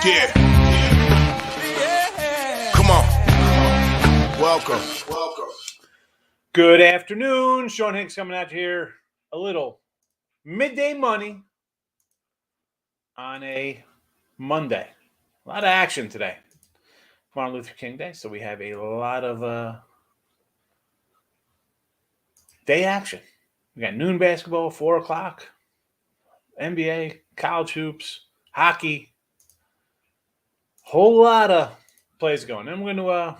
Yeah. Come on. Welcome. Good afternoon. Sean Hicks coming out here. A little midday money on a Monday. A lot of action today. Martin Luther King Day, so we have a lot of day action. We got noon basketball, 4 o'clock, NBA, college hoops, hockey. Whole lot of plays going. And we're going to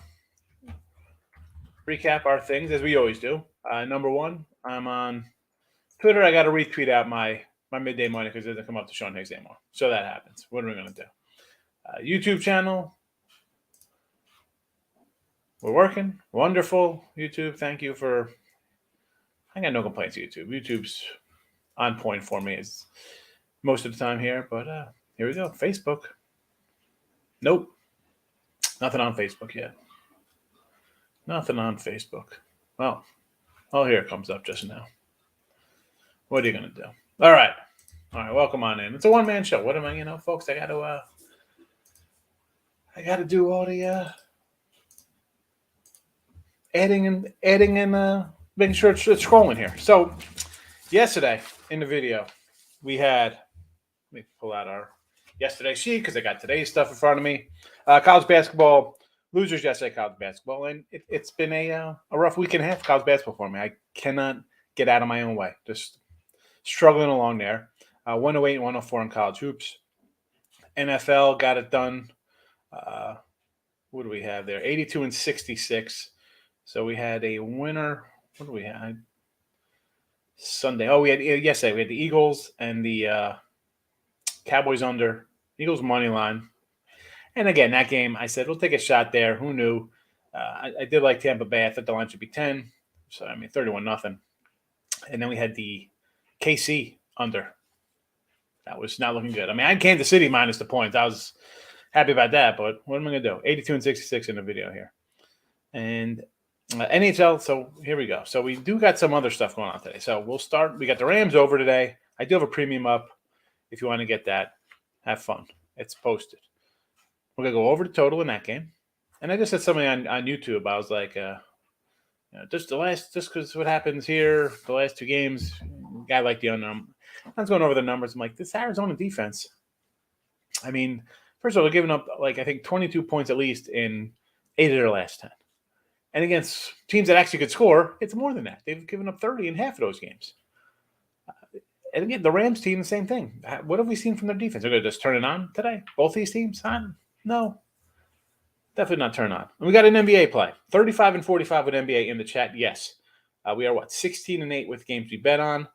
recap our things as we always do. Number one, I'm on Twitter. I got to retweet out my midday money because it doesn't come up to Sean Higgs anymore. So that happens. What are we going to do? YouTube channel. We're working. Wonderful. YouTube, thank you for... I got no complaints, YouTube. YouTube's on point for me is most of the time here. But here we go. Facebook. Nope. Nothing on Facebook yet. Nothing on Facebook. Well, here it comes up just now. What are you going to do? All right. Welcome on in. It's a one-man show. What am I, folks? I got to do all the adding and making sure it's scrolling here. So yesterday in the video, we had, let me pull out our yesterday sheet because I got today's stuff in front of me. College basketball, losers yesterday, college basketball. And it's been a rough week and a half of college basketball for me. I cannot get out of my own way. Just struggling along there. 108 and 104 in college hoops. NFL got it done. What do we have there? 82 and 66. So we had a winner. What do we have? Sunday. Oh, yesterday we had the Eagles and the Cowboys under. Eagles money line. And again, that game, I said, we'll take a shot there. Who knew? I did like Tampa Bay. I thought the line should be 10. So, 31-0. And then we had the KC under. That was not looking good. I had Kansas City minus the points. I was happy about that, but what am I going to do? 82 and 66 in the video here. And NHL, so here we go. So we do got some other stuff going on today. So we'll start. We got the Rams over today. I do have a premium up if you want to get that. Have fun. It's posted. We're going to go over the total in that game. And I just said something on YouTube. I was like, just because what happens here, the last two games, guy like the under. I was going over the numbers. I'm like, this Arizona defense. First of all, they're giving up, I think 22 points at least in 8 of their last 10. And against teams that actually could score, it's more than that. They've given up 30 in half of those games. And again, the Rams team, the same thing. What have we seen from their defense? They're going to just turn it on today? Both these teams on? No. Definitely not turn on. And we got an NBA play. 35 and 45 with NBA in the chat. Yes. We are 16 and 8 with games we bet on.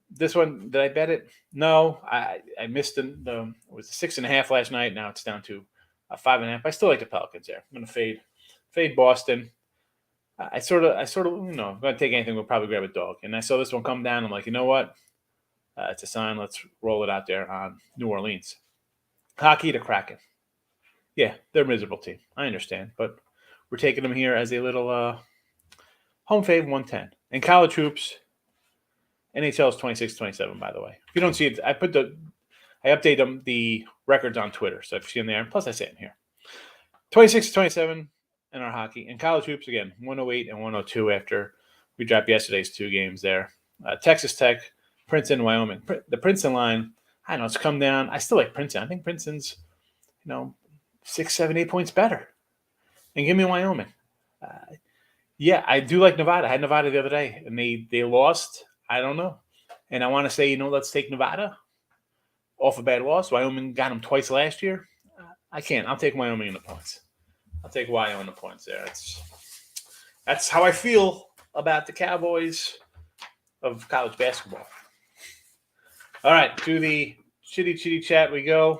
This one, did I bet it? No. I missed it was 6.5 last night. Now it's down to 5.5. I still like the Pelicans there. I'm going to fade Boston. I sort of, if I'm going to take anything, we'll probably grab a dog. And I saw this one come down. I'm like, you know what? It's a sign. Let's roll it out there on New Orleans. Hockey to Kraken. Yeah, they're a miserable team. I understand. But we're taking them here as a little home fave 110. And college hoops, NHL is 26-27, by the way. If you don't see it, I update them the records on Twitter. So if you see them there, plus I say them here. 26-27 in our hockey. And college hoops, again, 108 and 102 after we dropped yesterday's two games there. Texas Tech, Princeton, Wyoming. The Princeton line, I don't know, it's come down. I still like Princeton. I think Princeton's, 6, 7, 8 points better. And give me Wyoming. Yeah, I do like Nevada. I had Nevada the other day, and they lost. I don't know. And I want to say, let's take Nevada off a bad loss. Wyoming got them twice last year. I can't. I'll take Wyoming in the points. I'll take Wyoming in the points there. That's how I feel about the Cowboys of college basketball. All right, to the chitty chat we go.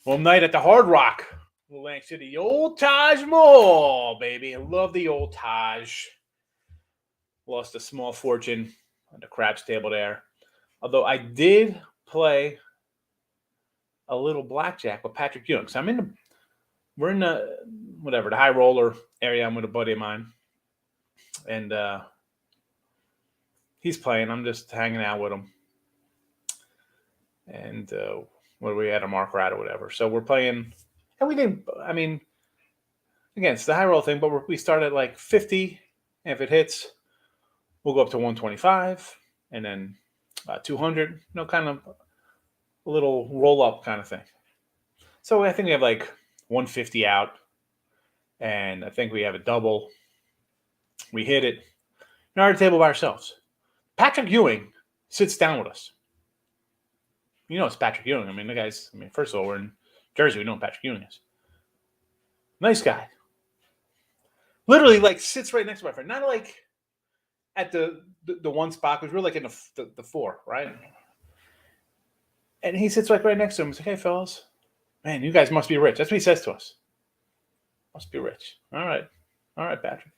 Well, night at the Hard Rock, Atlantic City, the old Taj Mahal, baby. I love the old Taj. Lost a small fortune on the craps table there. Although I did play a little blackjack with Patrick Ewing. So we're in the high roller area. I'm with a buddy of mine. And he's playing. I'm just hanging out with him. and where we had a marker out or whatever. So we're playing, and we didn't. I mean, again, it's the high roll thing, but we start at like 50. And if it hits, we'll go up to 125, and then 200. Kind of a little roll up kind of thing. So I think we have like 150 out, and I think we have a double. We hit it. In our table by ourselves. Patrick Ewing sits down with us. It's Patrick Ewing. I mean, the guy's, first of all, we're in Jersey. We know who Patrick Ewing is. Nice guy. Literally, like, sits right next to my friend. Not like at the one spot, because we're like in the four, right? And he sits like right next to him. He's like, hey, fellas. Man, you guys must be rich. That's what he says to us. Must be rich. All right, Patrick.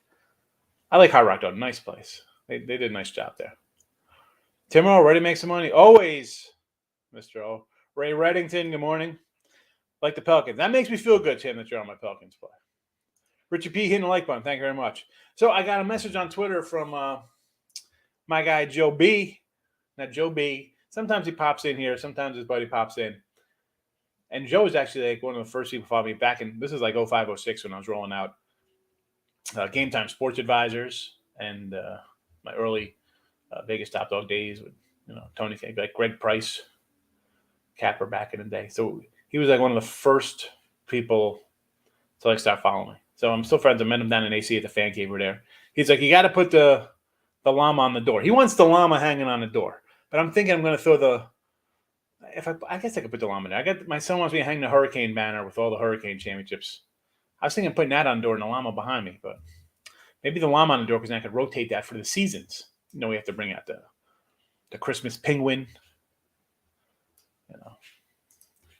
I like Hard Rock, though. Nice place. They did a nice job there. Tim O, ready to make some money? Always, Mr. O. Ray Reddington, good morning. Like the Pelicans. That makes me feel good, Tim, that you're on my Pelicans play. Richard P. hitting the like button. Thank you very much. So I got a message on Twitter from my guy, Joe B. Now, Joe B., sometimes he pops in here. Sometimes his buddy pops in. And Joe is actually like one of the first people to follow me back in, this is like 05, 06 when I was rolling out Game Time Sports Advisors and my early Vegas Top Dog days with, Tony, like Greg Price, Capper back in the day. So he was like one of the first people to like start following me. So I'm still friends. I met him down in AC at the fan cave over there. He's like, you got to put the llama on the door. He wants the llama hanging on the door. But I'm thinking I'm going to throw I guess I could put the llama there. My son wants me to hang the Hurricane banner with all the Hurricane championships. I was thinking of putting that on the door and the llama behind me, but maybe the llama on the door because then I could rotate that for the seasons. We have to bring out the Christmas penguin.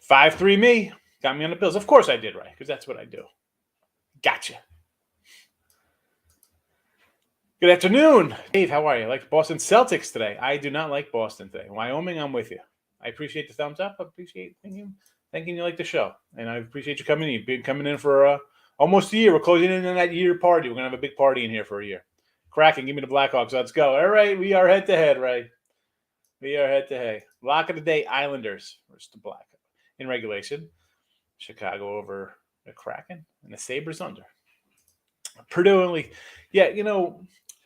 5-3 me. Got me on the Bills. Of course I did right, because that's what I do. Gotcha. Good afternoon. Dave, how are you? I like Boston Celtics today. I do not like Boston today. Wyoming, I'm with you. I appreciate the thumbs up. I appreciate thinking you like the show. And I appreciate you coming in. You've been coming in for almost a year. We're closing in on that year party. We're going to have a big party in here for a year. Kraken, give me the Blackhawks. Let's go. All right, we are head-to-head, right? We are head-to-head. Lock of the day, Islanders versus the Blackhawks. In regulation, Chicago over the Kraken and the Sabres under. Purdue only. Yeah,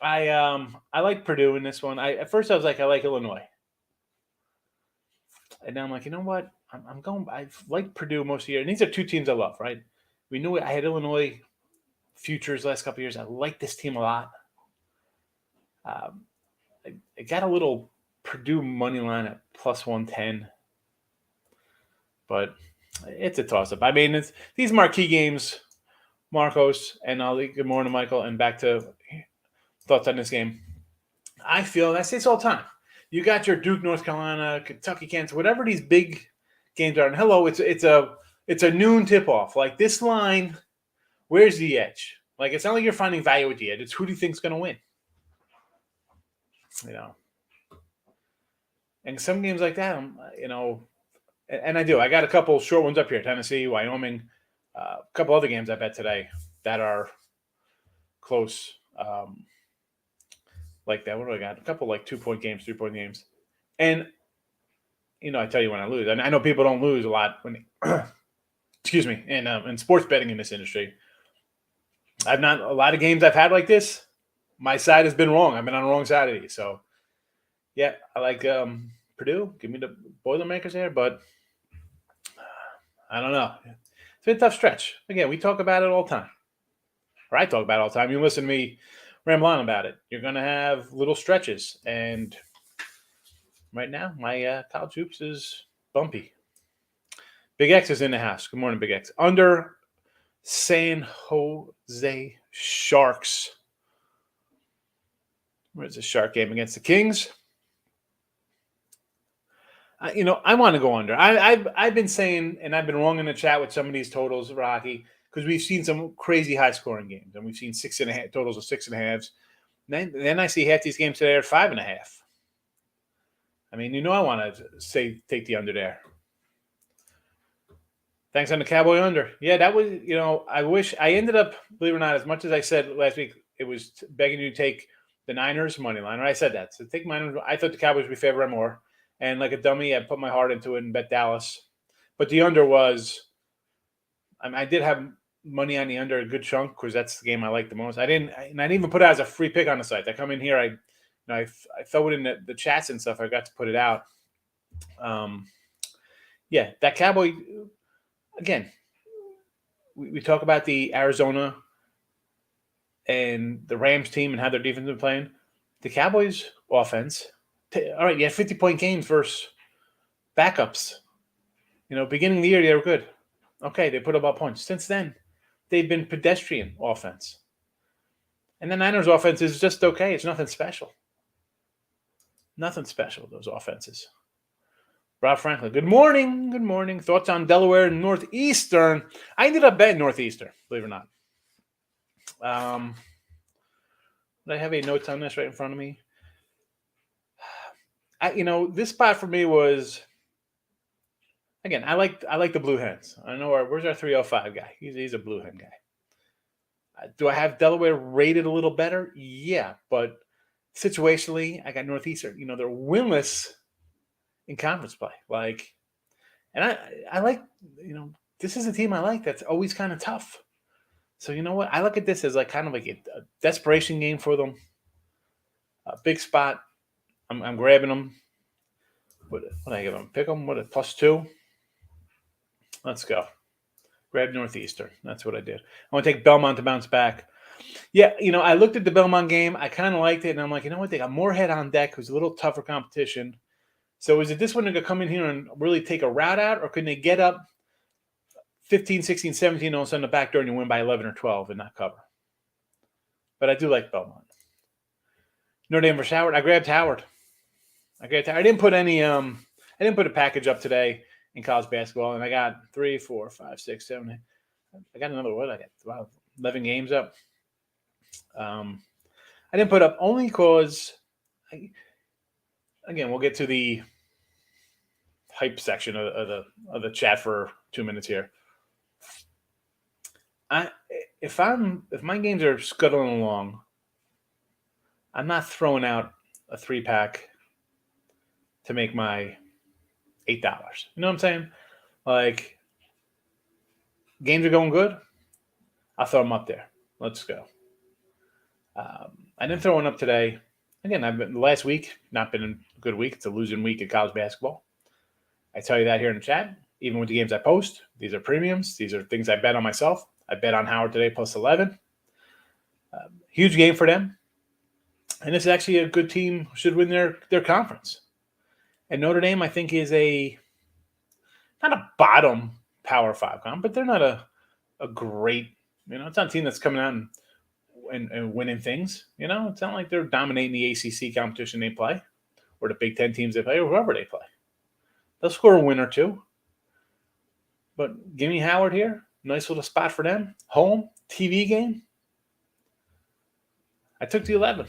I like Purdue in this one. At first I was like, I like Illinois. And now I'm like, you know what? I've liked Purdue most of the year. And these are two teams I love, right? We knew I had Illinois futures last couple of years. I like this team a lot. I got a little Purdue money line at plus 110. But it's a toss-up. I mean, it's these marquee games, Marcos and Ali. Good morning, Michael. And back to thoughts on this game. I feel, and I say this all the time, you got your Duke, North Carolina, Kentucky, Kansas, whatever these big games are. And hello, it's a noon tip-off. Like this line, where's the edge? Like it's not like you're finding value at the edge. It's who do you think's going to win? And some games like that, and I do. I got a couple short ones up here: Tennessee, Wyoming, a couple other games I bet today that are close. Like that. What do I got? A couple like 2-point games, 3-point games. And, I tell you when I lose. And I know people don't lose a lot when excuse me, in sports betting in this industry. A lot of games I've had like this, my side has been wrong. I've been on the wrong side of these. So, yeah, I like Purdue. Give me the Boilermakers there. But I don't know. It's been a tough stretch. Again, we talk about it all the time. Or I talk about it all the time. You listen to me ramble on about it. You're going to have little stretches. And right now, my college hoops is bumpy. Big X is in the house. Good morning, Big X. Under San Jose Sharks. Where's the Shark game against the Kings? I want to go under. I've been saying, and I've been wrong in the chat with some of these totals, Rocky, because we've seen some crazy high-scoring games, and we've seen 6.5 totals of 6.5s. Then I see half these games today are 5.5. I mean, I want to say take the under there. Thanks on the Cowboy under. Yeah, that was, I wish I ended up, believe it or not, as much as I said last week, it was begging you to take the Niners money line. Or I said that. So take Niners. I thought the Cowboys would be favored by more. And like a dummy, I put my heart into it and bet Dallas. But the under was, I did have money on the under a good chunk because that's the game I like the most. I didn't even put it as a free pick on the site. I come in here, I throw it in the chats and stuff. I got to put it out. Yeah, that Cowboy, again, we talk about the Arizona and the Rams team and how their defense been playing. The Cowboys offense, all right, you had 50-point games versus backups. Beginning of the year, they were good. Okay, they put up points. Since then, they've been pedestrian offense. And the Niners offense is just okay. It's nothing special. Nothing special, those offenses. Rob Franklin, good morning. Good morning. Thoughts on Delaware and Northeastern? I ended up betting Northeastern, believe it or not. I have a notes on this right in front of me. This spot for me was, again, I like the Blue Hens. I know where's our 305 guy? He's a Blue Hen guy. Do I have Delaware rated a little better? Yeah, but situationally, I got Northeastern. They're winless in conference play. And I like, this is a team I like that's always kind of tough. So you know what? I look at this as kind of like a desperation game for them. A big spot. I'm grabbing them. What I give them? Pick them. What a +2. Let's go. Grab Northeastern. That's what I did. I want to take Belmont to bounce back. Yeah, I looked at the Belmont game. I kind of liked it, and I'm like, you know what? They got Moorhead on deck, who's a little tougher competition. So is it this one going to come in here and really take a route out, or can they get up 15, 16, 17, all of a sudden the back door and you win by 11 or 12 and not cover? But I do like Belmont. Notre Dame versus Howard. I grabbed Howard. I didn't put any. I didn't put a package up today in college basketball, and I got 3, 4, 5, 6, 7, 8. I got another one. I got 11 games up. I didn't put up only because, again, we'll get to the hype section of the chat for 2 minutes here. If my games are scuttling along, I'm not throwing out a 3-pack to make my $8. You know what I'm saying? Like, games are going good, I'll throw them up there. Let's go. I didn't throw one up today. Again, last week not been a good week. It's a losing week in college basketball. I tell you that here in the chat. Even with the games I post, these are premiums. These are things I bet on myself. I bet on Howard today +11. Huge game for them. And this is actually a good team, should win their conference. And Notre Dame, I think, is not a bottom Power 5 comp, but they're not a great, it's not a team that's coming out and winning things. It's not like they're dominating the ACC competition they play or the Big Ten teams they play or whoever they play. They'll score a win or two. But give me Howard here. Nice little spot for them. Home, TV game. I took the 11.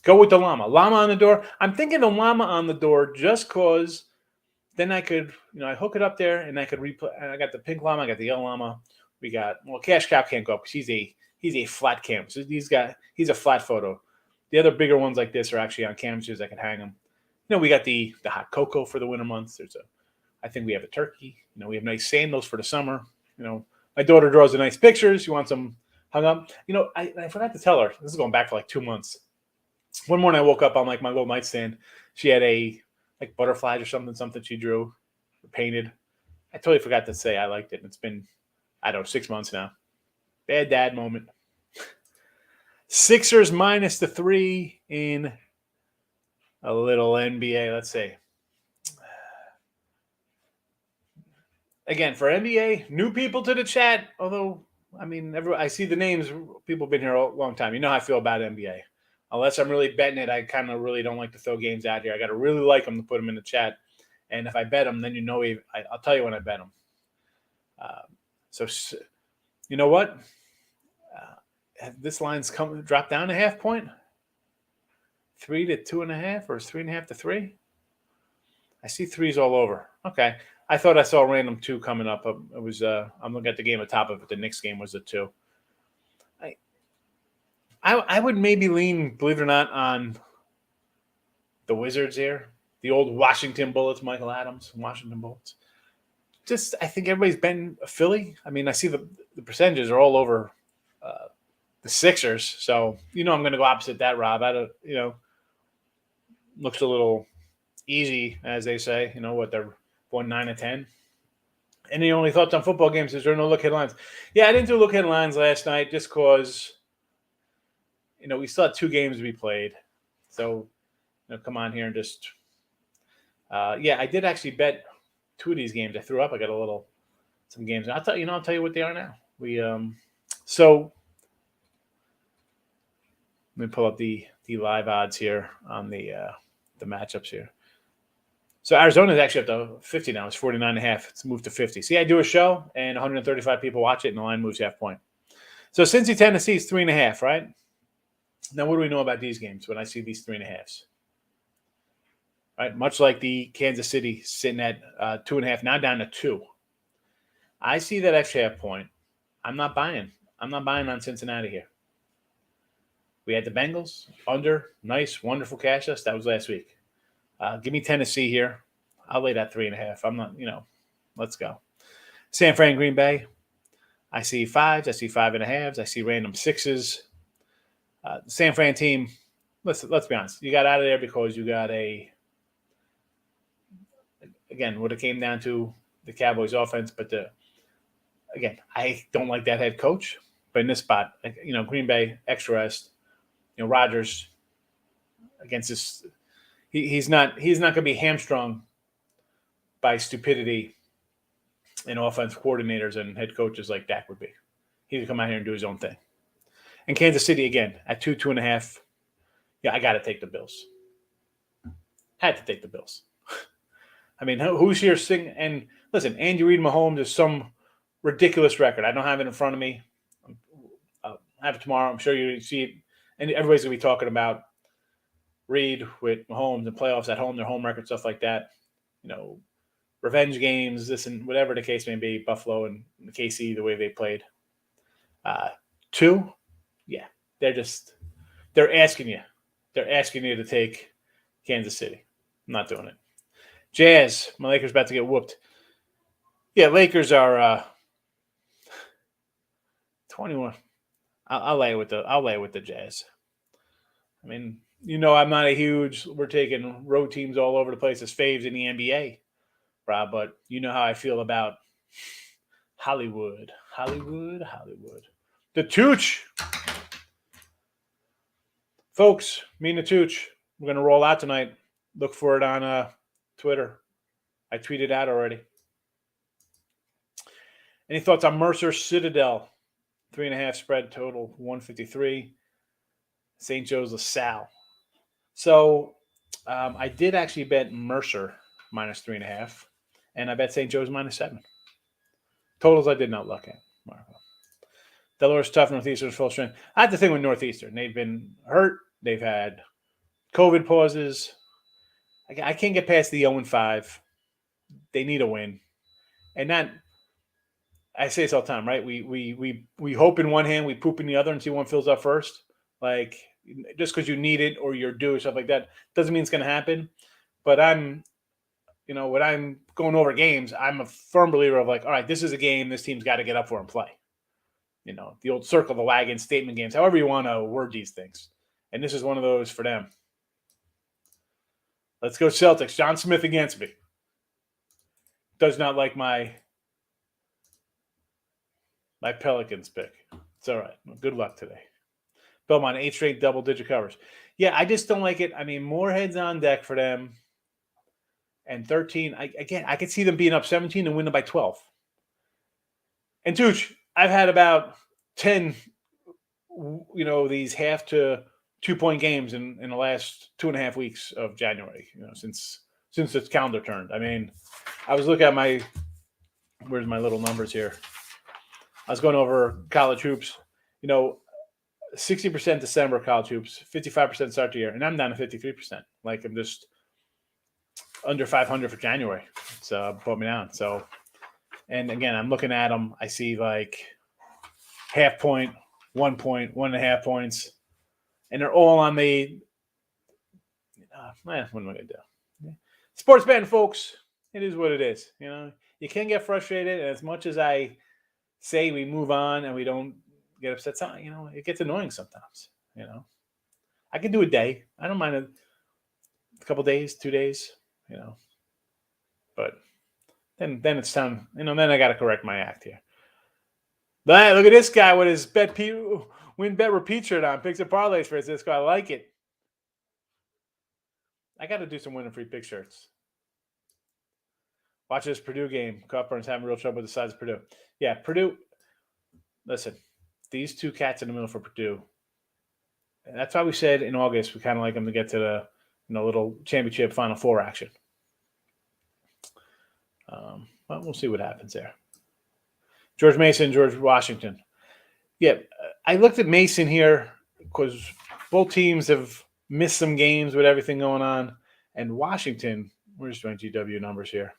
Go with the llama. Llama on the door. I'm thinking the llama on the door just because then I could, I hook it up there and I could replay. I got the pink llama. I got the yellow llama. We got, Cash Cow can't go up because he's a flat canvas. He's a flat photo. The other bigger ones like this are actually on canvases. I can hang them. We got the hot cocoa for the winter months. I think we have a turkey. We have nice sandals for the summer. My daughter draws the nice pictures. She wants them hung up. I forgot to tell her. This is going back for 2 months. One morning I woke up on my little nightstand. She had butterflies or something she drew or painted. I totally forgot to say I liked it. It's been, 6 months now. Bad dad moment. Sixers -3 in a little NBA. Let's see. Again, for NBA, new people to the chat. Although, I see the names. People have been here a long time. You know how I feel about NBA. Unless I'm really betting it, I kind of really don't like to throw games out here. I got to really like them to put them in the chat. And if I bet them, then I'll tell you when I bet them. So, you know what? This line's dropped down a half point. 3 to 2.5, or 3.5 to 3. I see 3s all over. Okay. I thought I saw a random 2 coming up. It was I'm looking at the game at top of it. The Knicks game was a 2. I would maybe lean, believe it or not, on the Wizards here. the old Washington Bullets, Michael Adams, Washington Bullets. Just, I think everybody's been Philly. I mean, I see the percentages are all over the Sixers. So, I'm going to go opposite that, Rob. Looks a little easy, as they say. What, they're 1-9-10. Any only thoughts on football games? Is there no look-ahead lines? Yeah, I didn't do look-ahead lines last night just because, we still had 2 games to be played. So, come on here and just I did actually bet 2 of these games. I threw up. I got some games. I'll tell you what they are now. So let me pull up the live odds here on the matchups here. So Arizona is actually up to 50 now. It's 49.5. It's moved to 50. See, I do a show and 135 people watch it, and the line moves half point. So Cincy, Tennessee is 3.5, right? Now, what do we know about these games when I see these 3.5s? Right, much like the Kansas City sitting at 2.5, now down to 2. I see that extra half point. I'm not buying. I'm not buying on Cincinnati here. We had the Bengals under, nice, wonderful cash us. That was last week. Give me Tennessee here. I'll lay that 3.5. I'm not, let's go. San Fran, Green Bay. I see 5s. I see 5.5s. I see random 6s. The San Fran team, let's be honest. You got out of there because you got again, what it came down to the Cowboys offense. But again, I don't like that head coach. But in this spot, Green Bay, extra rest. Rodgers against this, he's not going to be hamstrung by stupidity in offense coordinators and head coaches like Dak would be. He would come out here and do his own thing. And Kansas City again at 2.5. Yeah, I got to take the Bills. Had to take the Bills. I mean, who's here singing? And listen, Andy Reid, Mahomes is some ridiculous record. I don't have it in front of me. I'll have it tomorrow. I'm sure you see it. And everybody's going to be talking about Reid with Mahomes and playoffs at home, their home record, stuff like that. Revenge games, this and whatever the case may be, Buffalo and KC, the way they played. 2, yeah, they're asking you. They're asking you to take Kansas City. I'm not doing it. Jazz, my Lakers about to get whooped. Yeah, Lakers are 21. I'll lay it with the Jazz. I mean, I'm not we're taking road teams all over the place as faves in the NBA, Rob, but you know how I feel about Hollywood. The Tooch. Folks, me and the Tooch, we're going to roll out tonight. Look for it on Twitter. I tweeted out already. Any thoughts on Mercer Citadel? 3.5 spread total, 153. St. Joe's LaSalle. So I did actually bet Mercer minus 3.5, and I bet St. Joe's minus 7. Totals I did not look at, Marco. Delaware's tough, Northeastern's full strength. I had the thing with Northeastern. They've been hurt. They've had COVID pauses. I can't get past the 0-5. They need a win. And that, I say this all the time, right? We hope in one hand, we poop in the other and see one fills up first. Like, just because you need it or you're due or stuff like that doesn't mean it's going to happen. But when I'm going over games, I'm a firm believer of like, all right, this is a game this team's got to get up for and play. The old circle the wagon statement games, however you want to word these things. And this is one of those for them. Let's go Celtics. John Smith against me. Does not like my Pelicans pick. It's all right. Well, good luck today. Belmont, 8 straight double-digit covers. Yeah, I just don't like it. I mean, more heads on deck for them. And 13, I could see them being up 17 and winning by 12. And Tooch, I've had about 10, these half to 2-point games in the last 2.5 weeks of January, since its calendar turned. I mean, I was looking at where's my little numbers here? I was going over college hoops, 60% December college hoops, 55% start the year, and I'm down to 53%. Like, I'm just under 500 for January. It's put me down. So, and again, I'm looking at them. I see like half point, 1 point, 1.5 points, and they're all on the. What am I going to do? Sports betting, folks, it is what it is. You can get frustrated, and as much as I say we move on and we don't get upset, it gets annoying sometimes. I can do a day. I don't mind a couple days, 2 days. But then it's time. Then I got to correct my act here. But look at this guy with his win bet repeat shirt on. Picks and parlays for Cisco. I like it. I got to do some win and free pick shirts. Watch this Purdue game. Cuthbert's having real trouble with the size of Purdue. Yeah, Purdue. Listen, these two cats in the middle for Purdue. And that's why we said in August we kind of like them to get to the little championship Final Four action. But we'll see what happens there. George Mason, George Washington. Yeah, I looked at Mason here because both teams have missed some games with everything going on. And Washington, we're just doing GW numbers here.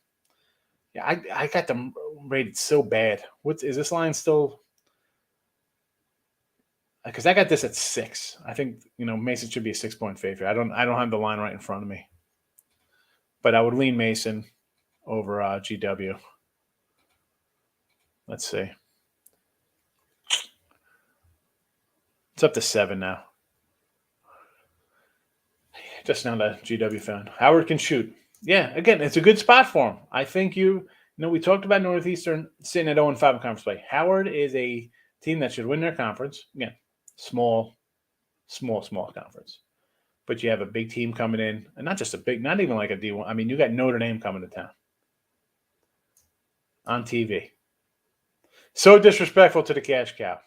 Yeah, I got them rated so bad. Is this line still? Because I got this at 6. I think Mason should be a 6-point favorite. I don't have the line right in front of me, but I would lean Mason over GW. Let's see. It's up to 7 now. Just now the GW found. Howard can shoot. Yeah, again, it's a good spot for him. I think we talked about Northeastern sitting at 0-5 in conference play. Howard is a team that should win their conference. Again, small conference. But you have a big team coming in, and not just not even like a D1. I mean, you got Notre Dame coming to town on TV. So disrespectful to the cash cow.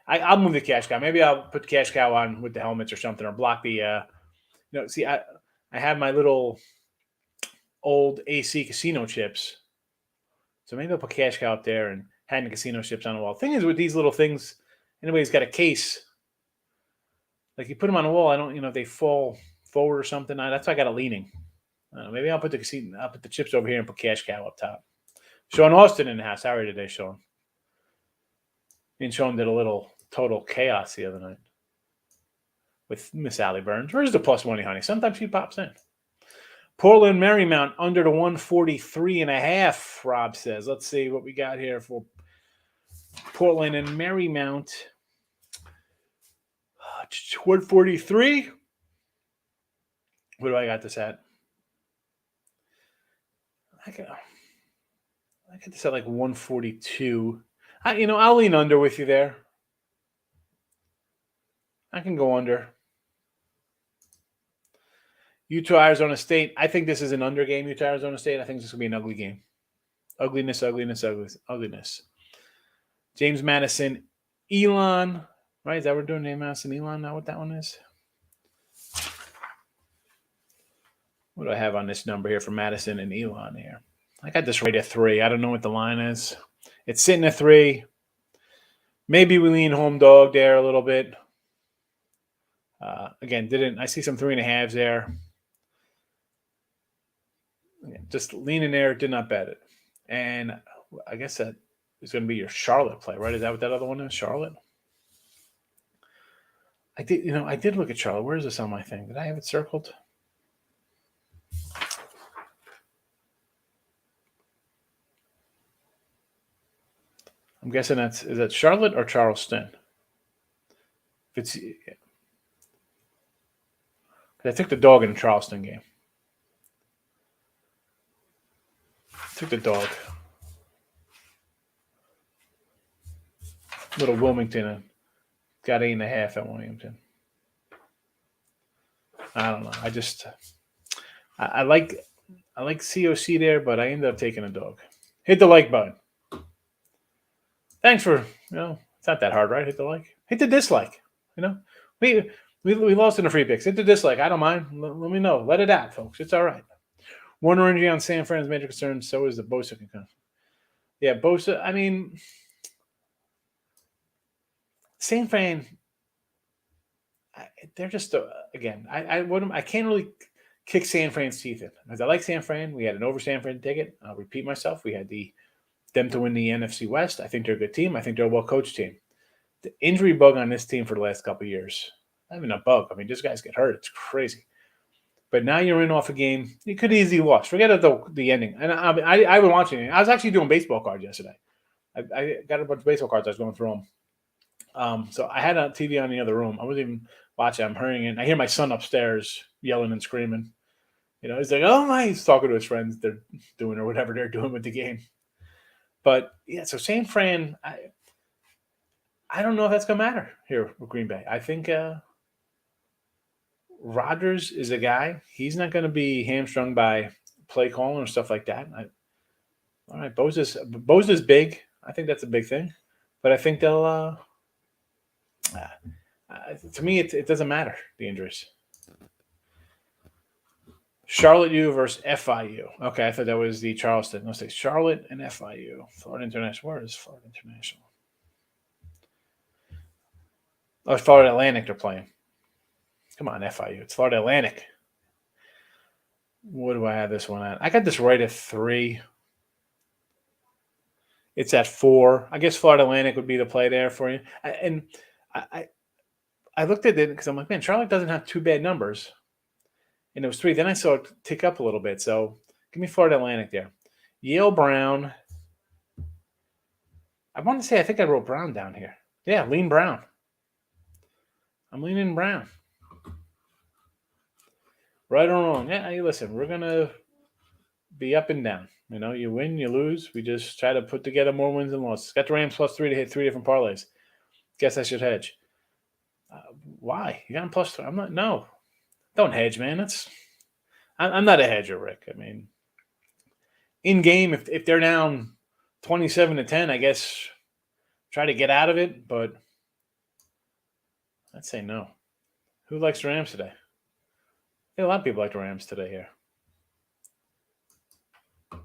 I'll move the cash cow. Maybe I'll put the cash cow on with the helmets or something, or block the. See, I have my little old AC casino chips, so maybe I'll put cash cow up there and hang the casino chips on the wall. Thing is, with these little things, anybody's got a case. Like you put them on the wall, I don't, if they fall forward or something. That's why I got it leaning. Maybe I'll put the chips over here and put cash cow up top. Sean Austin in the house. How are you today, Sean? Me and Sean did a little total chaos the other night with Miss Allie Burns. Where's the plus money, honey? Sometimes she pops in. Portland Marymount under the 143.5, Rob says. Let's see what we got here for Portland and Marymount. 143. What do I got this at? I got this at like 142. I'll lean under with you there. I can go under. Utah, Arizona State. I think this is an under game, Utah, Arizona State. I think this will be an ugly game. Ugliness. James Madison, Elon. Right? Is that what we're doing? James Madison, Elon? Not what that one is? What do I have on this number here for Madison and Elon here? I got this right at 3. I don't know what the line is. It's sitting at 3. Maybe we lean home dog there a little bit. Again, I see some 3.5s there. Just leaning there, did not bet it. And I guess that is going to be your Charlotte play, right? Is that what that other one is? Charlotte? I did look at Charlotte. Where is this on my thing? Did I have it circled? I'm guessing is that Charlotte or Charleston? I took the dog in the Charleston game. Took the dog. Little Wilmington got 8.5 at Wilmington. I don't know. I like COC there, but I ended up taking a dog. Hit the like button. Thanks for, it's not that hard, right? Hit the like. Hit the dislike. We lost in the free picks. Hit the dislike. I don't mind. Let me know. Let it out, folks. It's all right. Warner injury on San Fran's major concern. So is the Bosa concussion. Yeah, Bosa. I mean, San Fran. They're just again. I can't really kick San Fran's teeth in because I like San Fran. We had an over San Fran ticket. I'll repeat myself. We had them to win the NFC West. I think they're a good team. I think they're a well-coached team. The injury bug on this team for the last couple of years. Not even a bug. I mean, these guys get hurt. It's crazy. But now you're in off a game you could easily lost. Forget the ending. And I've been watching it. I was actually doing baseball cards yesterday. I got a bunch of baseball cards. I was going through them. So I had a TV on the other room. I wasn't even watching. I'm hurrying in. I hear my son upstairs yelling and screaming. He's like, oh my, he's talking to his friends. They're doing or whatever they're doing with the game. But yeah, so San Fran, I don't know if that's going to matter here with Green Bay. I think Rodgers is a guy. He's not going to be hamstrung by play calling or stuff like that. All right, Bosa's big. I think that's a big thing. But I think they'll to me, it doesn't matter, the injuries. Charlotte U versus FIU. Okay, I thought that was the Charleston. Let's say Charlotte and FIU. Florida International. Where is Florida International? Oh, Florida Atlantic they're playing. Come on, FIU. It's Florida Atlantic. What do I have this one at? I got this right at 3. It's at 4. I guess Florida Atlantic would be the play there for you. I looked at it because I'm like, man, Charlotte doesn't have too bad numbers. And it was 3. Then I saw it tick up a little bit. So give me Florida Atlantic there. Yale Brown. I want to say I think I wrote Brown down here. Yeah, lean Brown. I'm leaning Brown. Right or wrong? Yeah, hey, listen, we're going to be up and down. You win, you lose. We just try to put together more wins and losses. Got the Rams plus 3 to hit 3 different parlays. Guess I should hedge. Why? You got them plus 3. I'm not. No. Don't hedge, man. I'm not a hedger, Rick. I mean, in game, if they're down 27-10, I guess try to get out of it. But I'd say no. Who likes the Rams today? A lot of people like the Rams today here.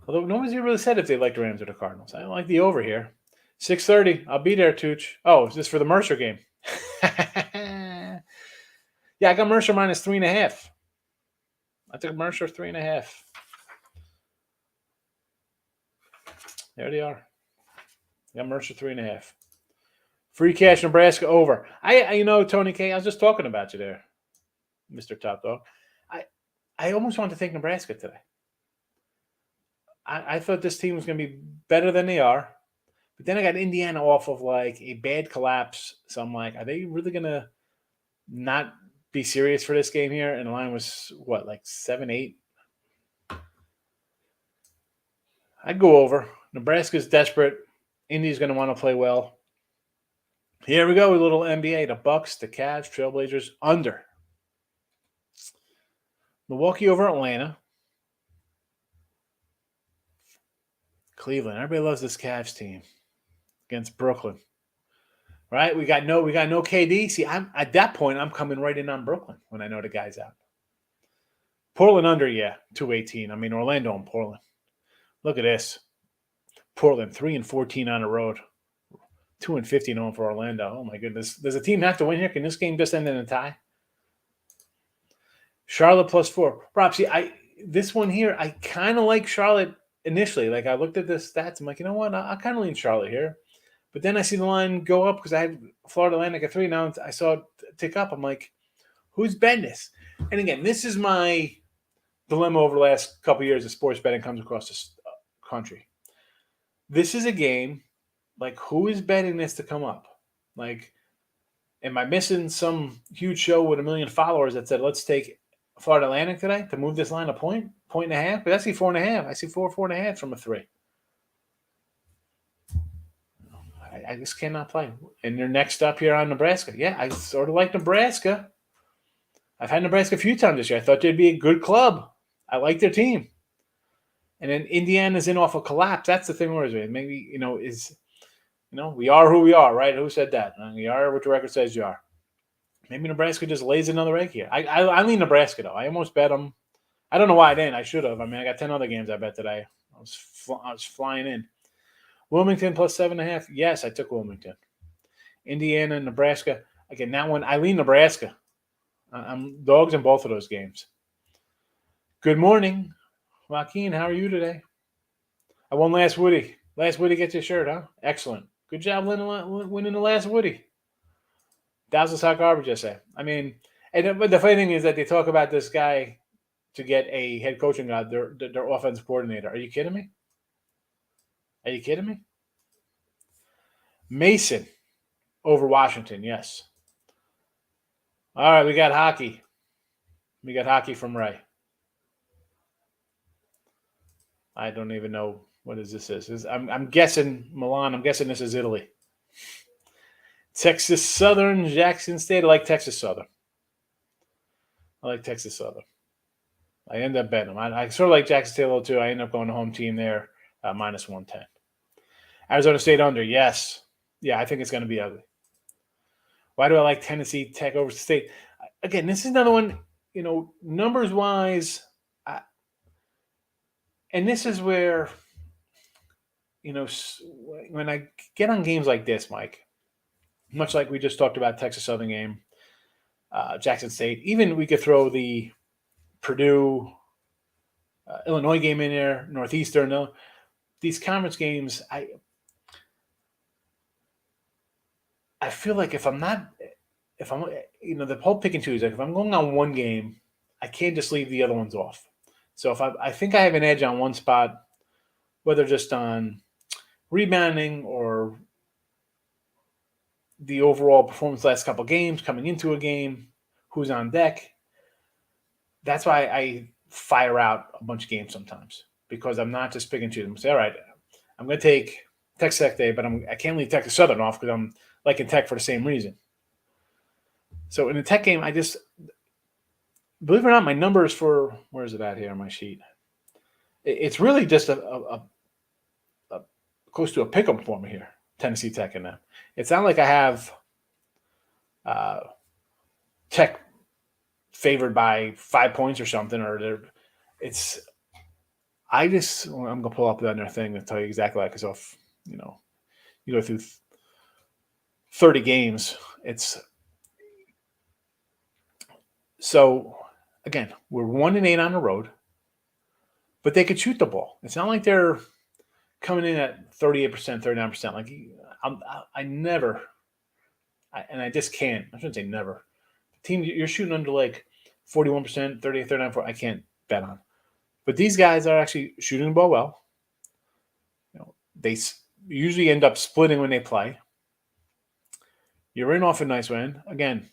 Although nobody's really said if they like the Rams or the Cardinals. I don't like the over here. 6:30. I'll be there, Tooch. Oh, is this for the Mercer game? Yeah, I got Mercer minus 3.5. I took Mercer 3.5. There they are. I got Mercer 3.5. Free cash Nebraska over. Tony K, I was just talking about you there, Mr. Top Dog. I almost wanted to take Nebraska today. I thought this team was going to be better than they are. But then I got Indiana off of like a bad collapse. So I'm like, are they really going to not be serious for this game here? And the line was, what, like 7-8? I'd go over. Nebraska's desperate. Indy's going to want to play well. Here we go, a little NBA. The Bucks, the Cavs, Trailblazers, under. Milwaukee over Atlanta. Cleveland. Everybody loves this Cavs team against Brooklyn. Right? We got no KD. See, at that point, I'm coming right in on Brooklyn when I know the guy's out. Portland under, yeah, 218. I mean, Orlando and Portland. Look at this. Portland 3-14 on the road. 2-15 on for Orlando. Oh my goodness. Does a team have to win here? Can this game just end in a tie? Charlotte plus 4. Rob, see, this one here, I kind of like Charlotte initially. Like I looked at the stats. I'm like, you know what? I kind of lean Charlotte here. But then I see the line go up because I had Florida Atlantic at 3. Now I saw it tick up. I'm like, who's betting this? And again, this is my dilemma over the last couple of years as sports betting comes across this country. This is a game, like, who is betting this to come up? Like, am I missing some huge show with 1 million followers that said, let's take Florida Atlantic today to move this line a point and a half? But I see 4.5. I see 4.5 from a 3. I just cannot play. And they're next up here on Nebraska. Yeah, I sort of like Nebraska. I've had Nebraska a few times this year. I thought they'd be a good club. I like their team. And then Indiana's in off a collapse. That's the thing. Where is it? Maybe, we are who we are, right? Who said that? You are what the record says you are. Maybe Nebraska just lays another egg here. I lean Nebraska, though. I almost bet them. I don't know why I didn't. I should have. I mean, I got 10 other games I bet today. I was flying in. Wilmington plus 7.5. Yes, I took Wilmington. Indiana and Nebraska. Again, that one, I lean Nebraska. I'm dogs in both of those games. Good morning, Joaquin. How are you today? I won last Woody. Last Woody gets your shirt, huh? Excellent. Good job winning the last Woody. That was how garbage I say. I mean, but the funny thing is that they talk about this guy to get a head coaching job, their offensive coordinator. Are you kidding me? Are you kidding me? Mason over Washington, yes. All right, we got hockey. We got hockey from Ray. I don't even know what this is. I'm guessing Milan. I'm guessing this is Italy. Texas Southern, Jackson State. I like Texas Southern. I end up betting them. I sort of like Jackson State a little too. I end up going to home team there, minus 110. Arizona State under, yes. Yeah, I think it's going to be ugly. Why do I like Tennessee Tech over State? Again, this is another one, numbers-wise, and this is where, when I get on games like this, Mike, much like we just talked about Texas Southern game, Jackson State, even we could throw the Purdue, Illinois game in there, Northeastern, these conference games, I feel like if I'm the whole pick and choose, like if I'm going on one game, I can't just leave the other ones off. So if I think I have an edge on one spot, whether just on rebounding or the overall performance last couple games, coming into a game, who's on deck, that's why I fire out a bunch of games sometimes, because I'm not just picking and choosing. Say, all right, I'm going to take Texas Tech Day, but I can't leave Texas Southern off because I'm liking Tech for the same reason. So in the Tech game, I just, believe it or not, my numbers for, where is it at here on my sheet? It's really just a close to a pick 'em for me here, Tennessee Tech in that. It's not like I have Tech favored by 5 points or something, I'm going to pull up that thing to tell you exactly, because if you go through 30 games, so again, we're 1-8 on the road, but they could shoot the ball. It's not like they're coming in at 38%, 39%. Like I just can't. I shouldn't say never. The team you're shooting under like 41%, 38, 39, 40, I can't bet on. But these guys are actually shooting the ball well. They usually end up splitting when they play. You're in off a nice win. Again,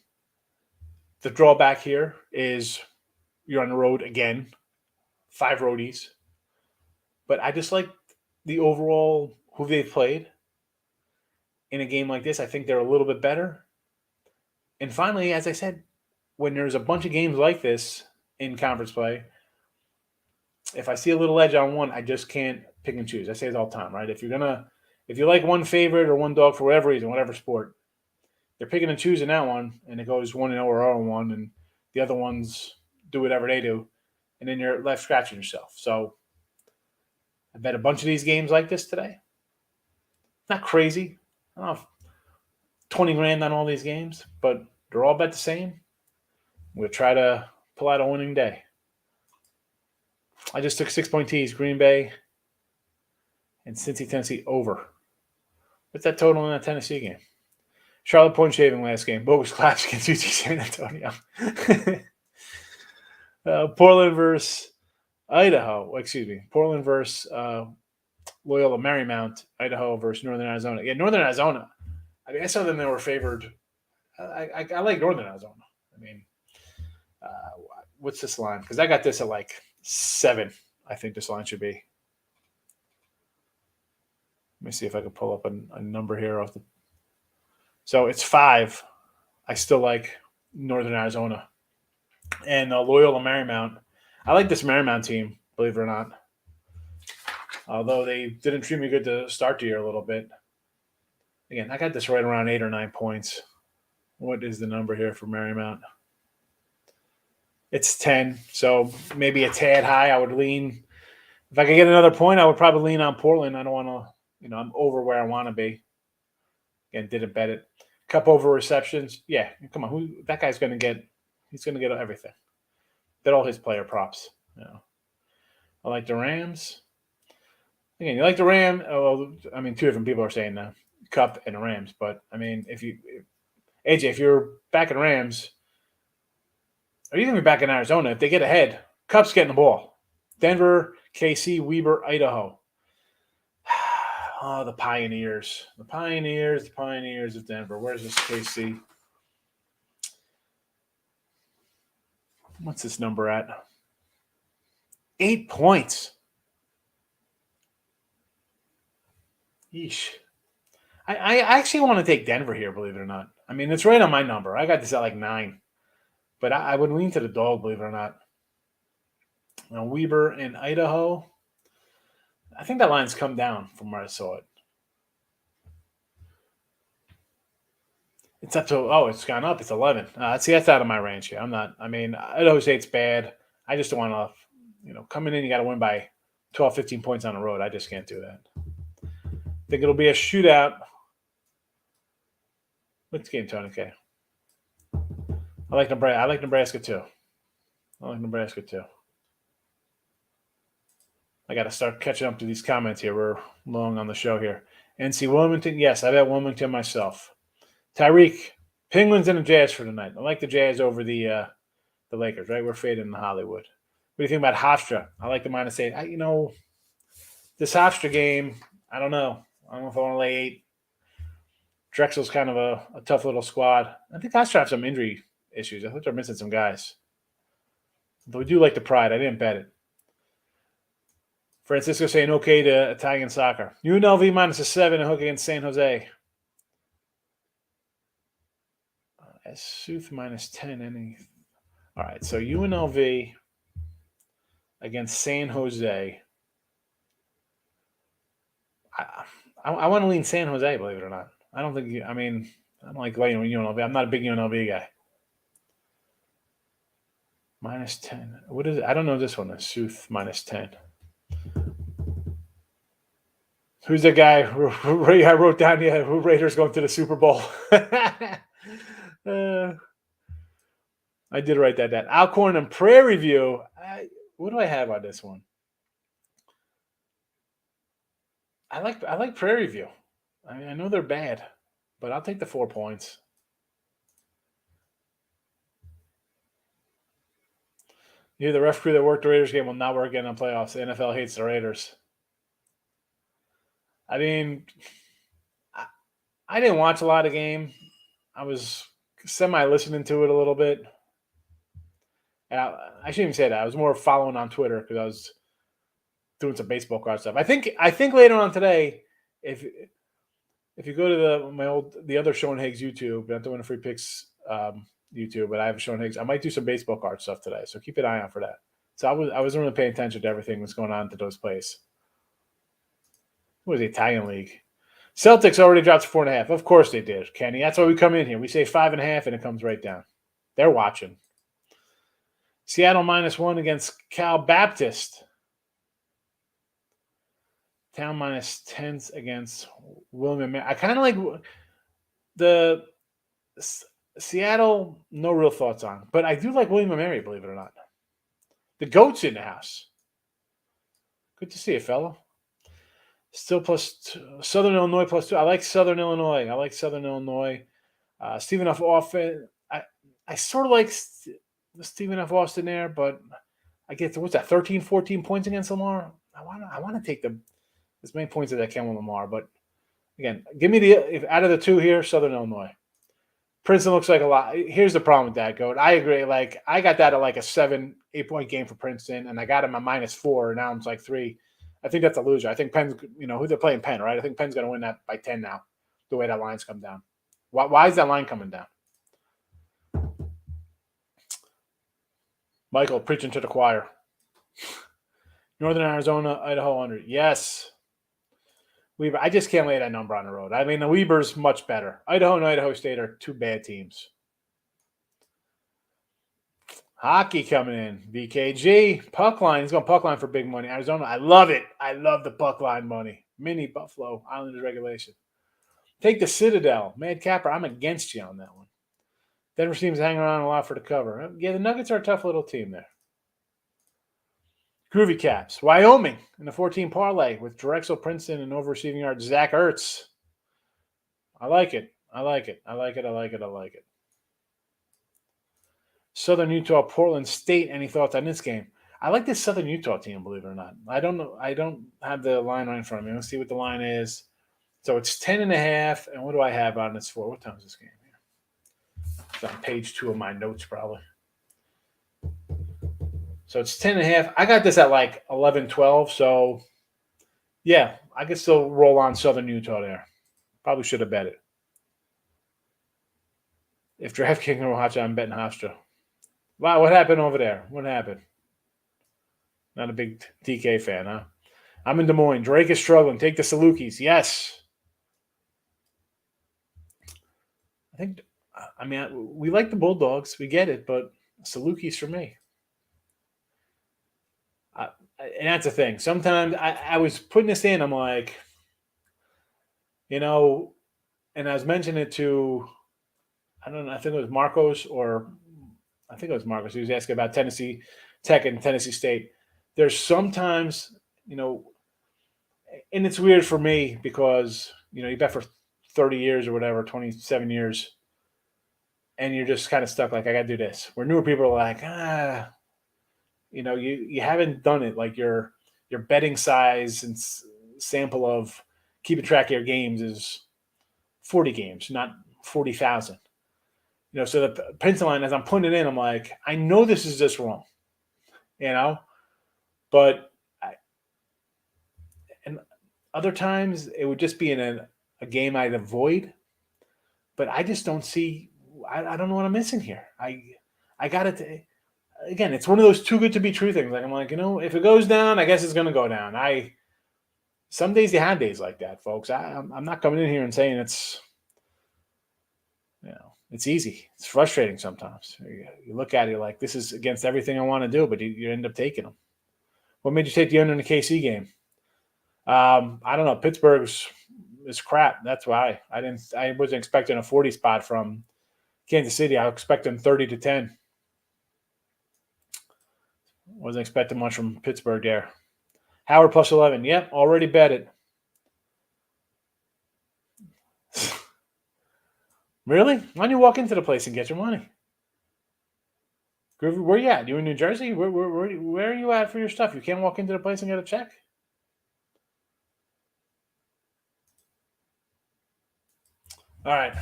the drawback here is you're on the road again, 5 roadies. But I just like the overall who they've played in a game like this. I think they're a little bit better. And finally, as I said, when there's a bunch of games like this in conference play, if I see a little edge on one, I just can't pick and choose. I say it all the time, right? If you like one favorite or one dog for whatever reason, whatever sport, they're picking and choosing that one, and it goes 1-0 or 0-1, and the other ones do whatever they do, and then you're left scratching yourself. So I bet a bunch of these games like this today. Not crazy. I don't know, 20 grand on all these games, but they're all bet the same. We'll try to pull out a winning day. I just took 6-point tees, Green Bay and Cincy, Tennessee over. What's that total in that Tennessee game? Charlotte point shaving last game. Bogus clash against UT San Antonio. Portland versus Idaho. Portland versus Loyola Marymount. Idaho versus Northern Arizona. Yeah, Northern Arizona. I mean, I saw them, they were favored. I like Northern Arizona. I mean, what's this line? Because I got this at like 7. I think this line should be. Let me see if I can pull up a number here off the. So it's 5. I still like Northern Arizona. And Loyola Marymount. I like this Marymount team, believe it or not. Although they didn't treat me good to start the year a little bit. Again, I got this right around 8 or 9 points. What is the number here for Marymount? It's 10. So maybe a tad high. I would lean. If I could get another point, I would probably lean on Portland. I don't want to, I'm over where I want to be. Again, didn't bet it. Cup over receptions. Yeah, come on. That guy's going to get – he's going to get everything. Bet all his player props. I like the Rams. Again, you like the Rams. Oh, I mean, 2 different people are saying that. Cup and the Rams. But, I mean, AJ, if you're back in Rams, or even if you're back in Arizona, if they get ahead, Cup's getting the ball. Denver, KC, Weber, Idaho. Oh, the Pioneers. The Pioneers of Denver. Where's this KC? What's this number at? 8 points. Yeesh. I actually want to take Denver here, believe it or not. I mean, it's right on my number. I got this at like 9. But I would lean to the dog, believe it or not. Now, Weber in Idaho. I think that line's come down from where I saw it. It's up to, it's gone up. It's 11. See, that's out of my range here. Idaho State's bad. I just don't want to, coming in, you got to win by 12, 15 points on the road. I just can't do that. I think it'll be a shootout. What's game, Tony K? I like Nebraska too. I got to start catching up to these comments here. We're long on the show here. NC Wilmington. Yes, I bet Wilmington myself. Tyreek, Penguins and the Jazz for tonight. I like the Jazz over the Lakers, right? We're fading the Hollywood. What do you think about Hofstra? I like the -8. This Hofstra game, I don't know. I don't know if I want to lay 8. Drexel's kind of a tough little squad. I think Hofstra have some injury issues. I think they're missing some guys. But we do like the Pride. I didn't bet it. Francisco saying okay to Italian soccer. UNLV -7 and hook against San Jose. Sooth -10. All right, so UNLV against San Jose. I want to lean San Jose, believe it or not. I don't think I don't like laying UNLV. I'm not a big UNLV guy. -10. What is it? I don't know this one. Sooth -10. Who's the guy I wrote down? Yeah, who Raiders going to the Super Bowl? I did write that down. Alcorn and Prairie View. What do I have on this one? I like Prairie View. I know they're bad, but I'll take the 4 points. The ref crew that worked the Raiders game will not work again on playoffs. The NFL hates the Raiders. I didn't watch a lot of game. I was semi-listening to it a little bit. I shouldn't even say that. I was more following on Twitter because I was doing some baseball card stuff. I think later on today, if you go to the other Sean Higgs YouTube, I'm doing a free picks YouTube, but I have Sean Higgs. I might do some baseball card stuff today, so keep an eye out for that. So I wasn't really paying attention to everything that's going on to those plays. What was the Italian League? Celtics already dropped to 4.5. Of course they did, Kenny. That's why we come in here. We say 5.5, and it comes right down. They're watching. Seattle -1 against Cal Baptist. Town -10 against William & Mary. I kind of like the Seattle, no real thoughts on. But I do like William & Mary, believe it or not. The GOAT's in the house. Good to see you, fellow. Still +2. Southern Illinois +2. I like Southern Illinois. Stephen F. Austin. I sort of like Stephen F. Austin there, but I get to, 13, 14 points against Lamar? I want to take as many points as I can with Lamar, but again, give me if out of the two here, Southern Illinois. Princeton looks like a lot. Here's the problem with that, Goat. I agree. Like, I got that at like a 7-8 point game for Princeton, and I got him at -4, and now it's like 3. I think that's a loser. I think Penn's, who they're playing Penn, right? I think Penn's going to win that by 10 now, the way that line's come down. Why is that line coming down? Michael, preaching to the choir. Northern Arizona, Idaho under. Yes. Weber, I just can't lay that number on the road. I mean, the Weber's much better. Idaho and Idaho State are two bad teams. Hockey coming in. VKG. Puck line. He's going puck line for big money. Arizona, I love it. I love the puck line money. Mini Buffalo Islanders regulation. Take the Citadel. Mad Capper, I'm against you on that one. Denver seems hanging around a lot for the cover. Yeah, the Nuggets are a tough little team there. Groovy Caps. Wyoming in the 14 parlay with Drexel, Princeton, and over receiving yard Zach Ertz. I like it. Southern Utah, Portland State. Any thoughts on this game? I like this Southern Utah team, believe it or not. I don't know. I don't have the line right in front of me. Let's see what the line is. So it's 10.5. And what do I have on this for? What time is this game here? It's on page 2 of my notes, probably. So it's 10.5. I got this at like 11, 12. So yeah, I could still roll on Southern Utah there. Probably should have bet it. If DraftKings will watch, I'm betting Hofstra. Wow, what happened over there? What happened? Not a big DK fan, huh? I'm in Des Moines. Drake is struggling. Take the Salukis. Yes. We like the Bulldogs. We get it, but Salukis for me. And that's the thing. Sometimes I was putting this in. I'm like, and I was mentioning it to, I don't know, I think it was Marcos He was asking about Tennessee Tech and Tennessee State. There's sometimes, and it's weird for me because, you bet for 30 years or whatever, 27 years, and you're just kind of stuck like, I got to do this. Where newer people are like, you haven't done it. Like your betting size and sample of keeping track of your games is 40 games, not 40,000. So the pencil line, as I'm putting it in, I'm like, I know this is just wrong, but and other times it would just be in a game I'd avoid, but I just don't see, I don't know what I'm missing here. I got it. Again, it's one of those too good to be true things. Like I'm like, if it goes down, I guess it's going to go down. Some days you have days like that, folks. I'm not coming in here and saying it's, it's easy. It's frustrating sometimes. You look at it, you're like, this is against everything I want to do, but you end up taking them. What made you take the under in the KC game? I don't know. Pittsburgh's is crap. That's why I wasn't expecting a 40 spot from Kansas City. I was expecting 30-10. Wasn't expecting much from Pittsburgh there. Howard plus 11. Yep, already bet it. Really? Why don't you walk into the place and get your money? Where you at? You in New Jersey? Where are you at for your stuff? You can't walk into the place and get a check? All right.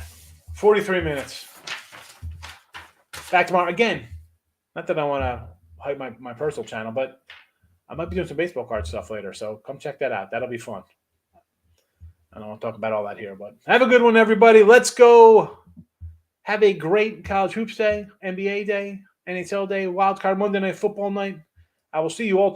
43 minutes. Back tomorrow. Again, not that I want to hype my personal channel, but I might be doing some baseball card stuff later, so come check that out. That'll be fun. I don't want to talk about all that here, but have a good one, everybody. Let's go. Have a great college hoops day, NBA day, NHL day, wild card Monday night football night. I will see you all